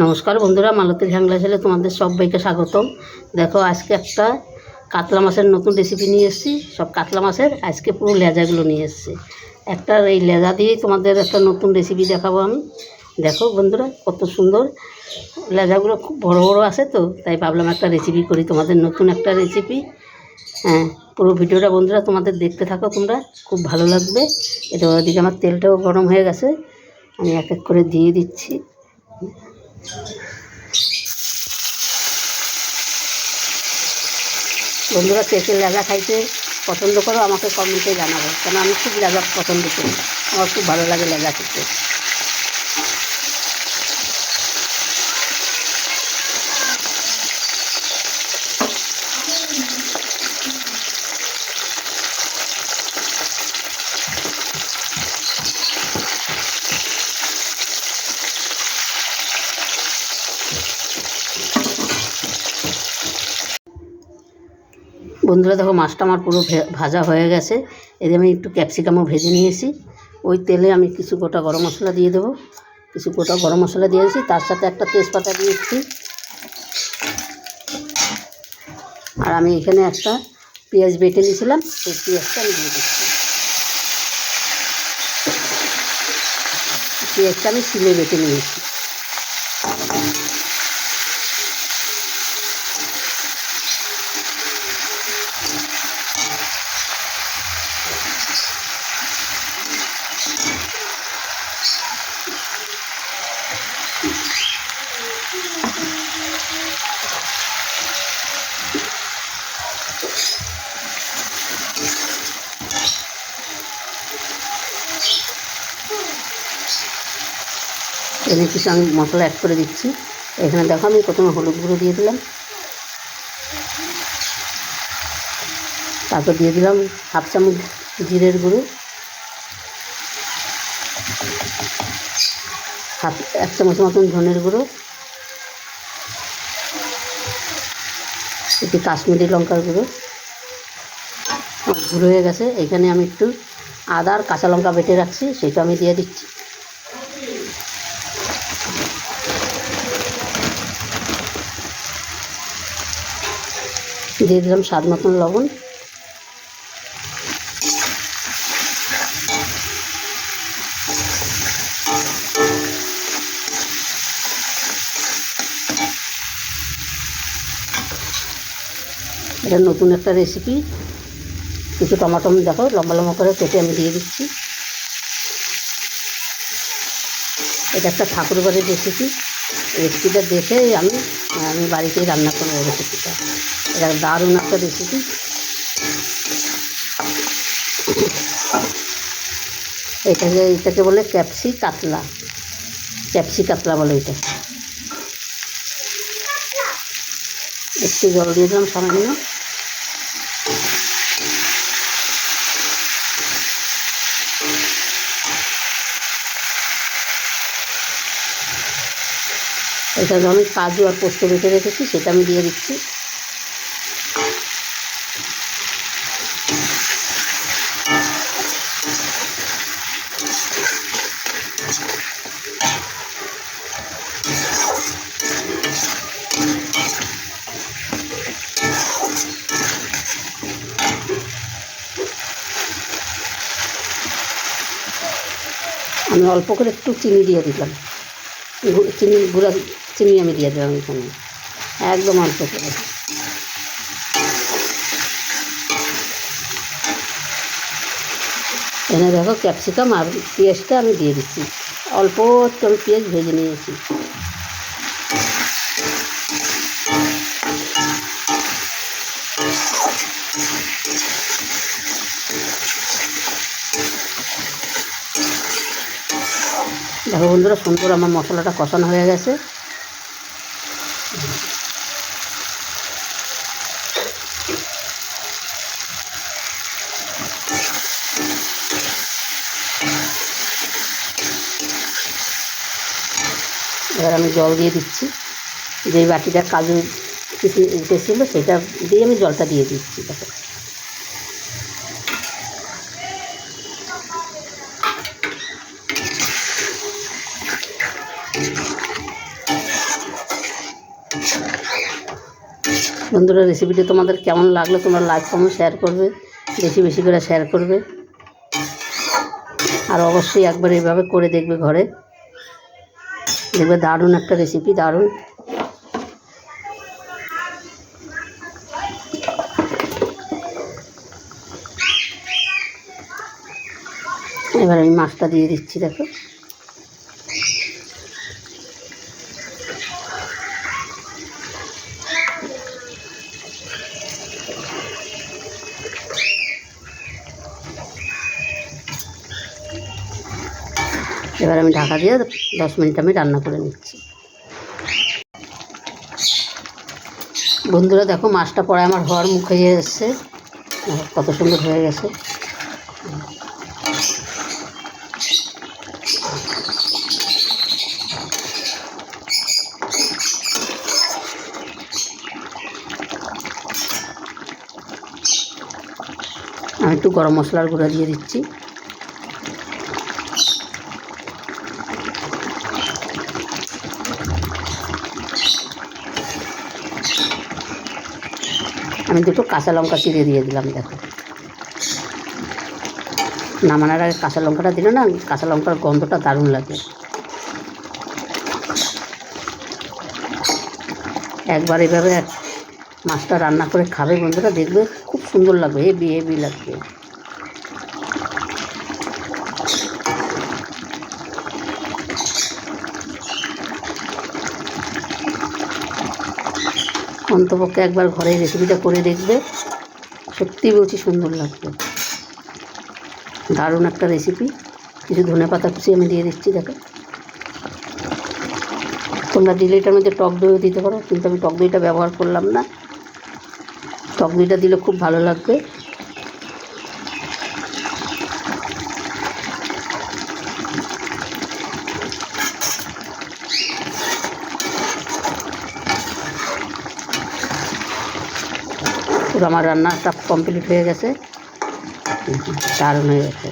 নমস্কার বন্ধুরা, মালতীর হ্যাংলা ছেলে তোমাদের সবাইকে স্বাগতম। দেখো, আজকে একটা কাতলা মাছের নতুন রেসিপি নিয়ে এসেছি। সব কাতলা মাছের আজকে পুরো লেজাগুলো নিয়ে এসেছি। একটা এই লেজা দিয়েই তোমাদের একটা নতুন রেসিপি দেখাবো আমি। দেখো বন্ধুরা, কত সুন্দর লেজাগুলো, খুব বড় বড় আছে তো, তাই ভাবলাম একটা রেসিপি করি, তোমাদের নতুন একটা রেসিপি। হ্যাঁ, পুরো ভিডিওটা বন্ধুরা তোমাদের দেখতে থাকো, তোমরা খুব ভালো লাগবে। এটা ওদিকে আমার তেলটাও গরম হয়ে গেছে, আমি এক এক করে দিয়ে দিচ্ছি। বন্ধুরা, কে কে লেজা খাইতে পছন্দ করো আমাকে কমেন্টে জানাবো, কেন আমি খুব লেজা পছন্দ করি, আমার খুব ভালো লাগে লেজা খেতে। বন্ধুরা দেখো, মাছটা আমার পুরো ভাজা হয়ে গেছে। এই যে আমি একটু ক্যাপসিকামও ভেজে নিয়েছি। ওই তেলে আমি কিছু গোটা গরম মশলা দিয়ে দেবো, কিছু গোটা গরম মশলা দিয়েছি, তার সাথে একটা তেজপাতা দিয়েছি। আর আমি এখানে একটা পেঁয়াজ বেটে নিয়েছিলাম, সেই পেঁয়াজটা আমি দিয়ে দিচ্ছি। পেঁয়াজটা আমি শিলে বেটে নিয়েছি। এখানে কিছু আমি মশলা অ্যাড করে দিচ্ছি। এখানে দেখো, আমি প্রথমে হলুদ গুঁড়ো দিয়ে দিলাম, তারপর দিয়ে দিলাম হাফ চামচ জিরের গুঁড়ো, এক চামচ মতন ধনের গুঁড়ো, একটু কাশ্মীরি লঙ্কার গুঁড়ো গুঁড়ো হয়ে গেছে। এখানে আমি একটু আদা আর কাঁচা লঙ্কা বেটে রাখছি, সেটা আমি দিয়ে দিচ্ছি। দিয়ে দিলাম স্বাদ মতন লবণ। এটা নতুন একটা রেসিপি। কিছু টমাটো দেখো লম্বা লম্বা করে কেটে আমি দিয়ে দিচ্ছি। এটা একটা ঠাকুর বাড়ির রেসিপি। রেসিপিটা দেখে আমি বাড়িতেই রান্না করবো রেসিপিটা। এটা দারুণ একটা রেসিপি। এটাকে বলে ক্যাপসি কাতলা বলে এটা। একটু জল দিয়ে দিলাম সামান্য। এটা আমি কাজু আর পোস্ত বেটে রেখেছি, সেটা আমি দিয়ে দিচ্ছি। আমি অল্প করে একটু চিনি দিয়ে দিলাম, গুঁড়া চিনি আমি দিয়ে দিলাম এখানে, একদম অল্প করে। এখানে দেখো, ক্যাপসিকাম আর পেঁয়াজটা আমি দিয়ে দিচ্ছি। অল্প একটু আমি পেঁয়াজ ভেজে নিয়েছি। দেখো বন্ধুরা, সুন্দর আমার মশলাটা কষানো হয়ে গেছে। এবার আমি জল দিয়ে দিচ্ছি। যে বাটিটা কাজু কিশমিশ ছিল সেটা দিয়ে আমি জলটা দিয়ে দিচ্ছি। দেখো, বন্ধুরা, রেসিপিটি তোমাদের কেমন লাগলো তোমরা লাইক কমেন্ট শেয়ার করবে, বেশি বেশি করে শেয়ার করবে। আর অবশ্যই একবার এইভাবে করে দেখবে ঘরে, দেখবে দারুণ একটা রেসিপি, দারুণ। এবার আমি মাছটা দিয়ে দিচ্ছি, দেখো। এবার আমি ঢাকা দিয়ে 10 মিনিট আমি রান্না করে নিচ্ছি। বন্ধুরা দেখো, মাছটা পরে আমার হওয়ার মুখ হয়ে এসছে, কত সুন্দর হয়ে গেছে। আমি একটু গরম মশলার গুঁড়া দিয়ে দিচ্ছি। আমি দুটো কাঁচা লঙ্কা চিড়ে দিয়ে দিলাম, দেখো। নামানোর আগে কাঁচা লঙ্কাটা দিলে না, কাঁচা লঙ্কার গন্ধটা দারুণ লাগে। একবার এভাবে মাছটা রান্না করে খাবে বন্ধুরা, দেখবে খুব সুন্দর লাগবে, হেভি হেভি লাগবে। অন্তপক্ষে একবার ঘরে রেসিপিটা করে দেখবে, সত্যি বলছি সুন্দর লাগবে, দারুণ একটা রেসিপি। কিছু ধনেপাতা কুচি আমি দিয়ে দিচ্ছি, দেখো। তোমরা দিলে এটার মধ্যে টক দইও দিতে পারো, কিন্তু আমি টক দইটা ব্যবহার করলাম না। টক দইটা দিলে খুব ভালো লাগবে। আমার রান্নাটা কমপ্লিট হয়ে গেছে, দারুণ হয়ে গেছে।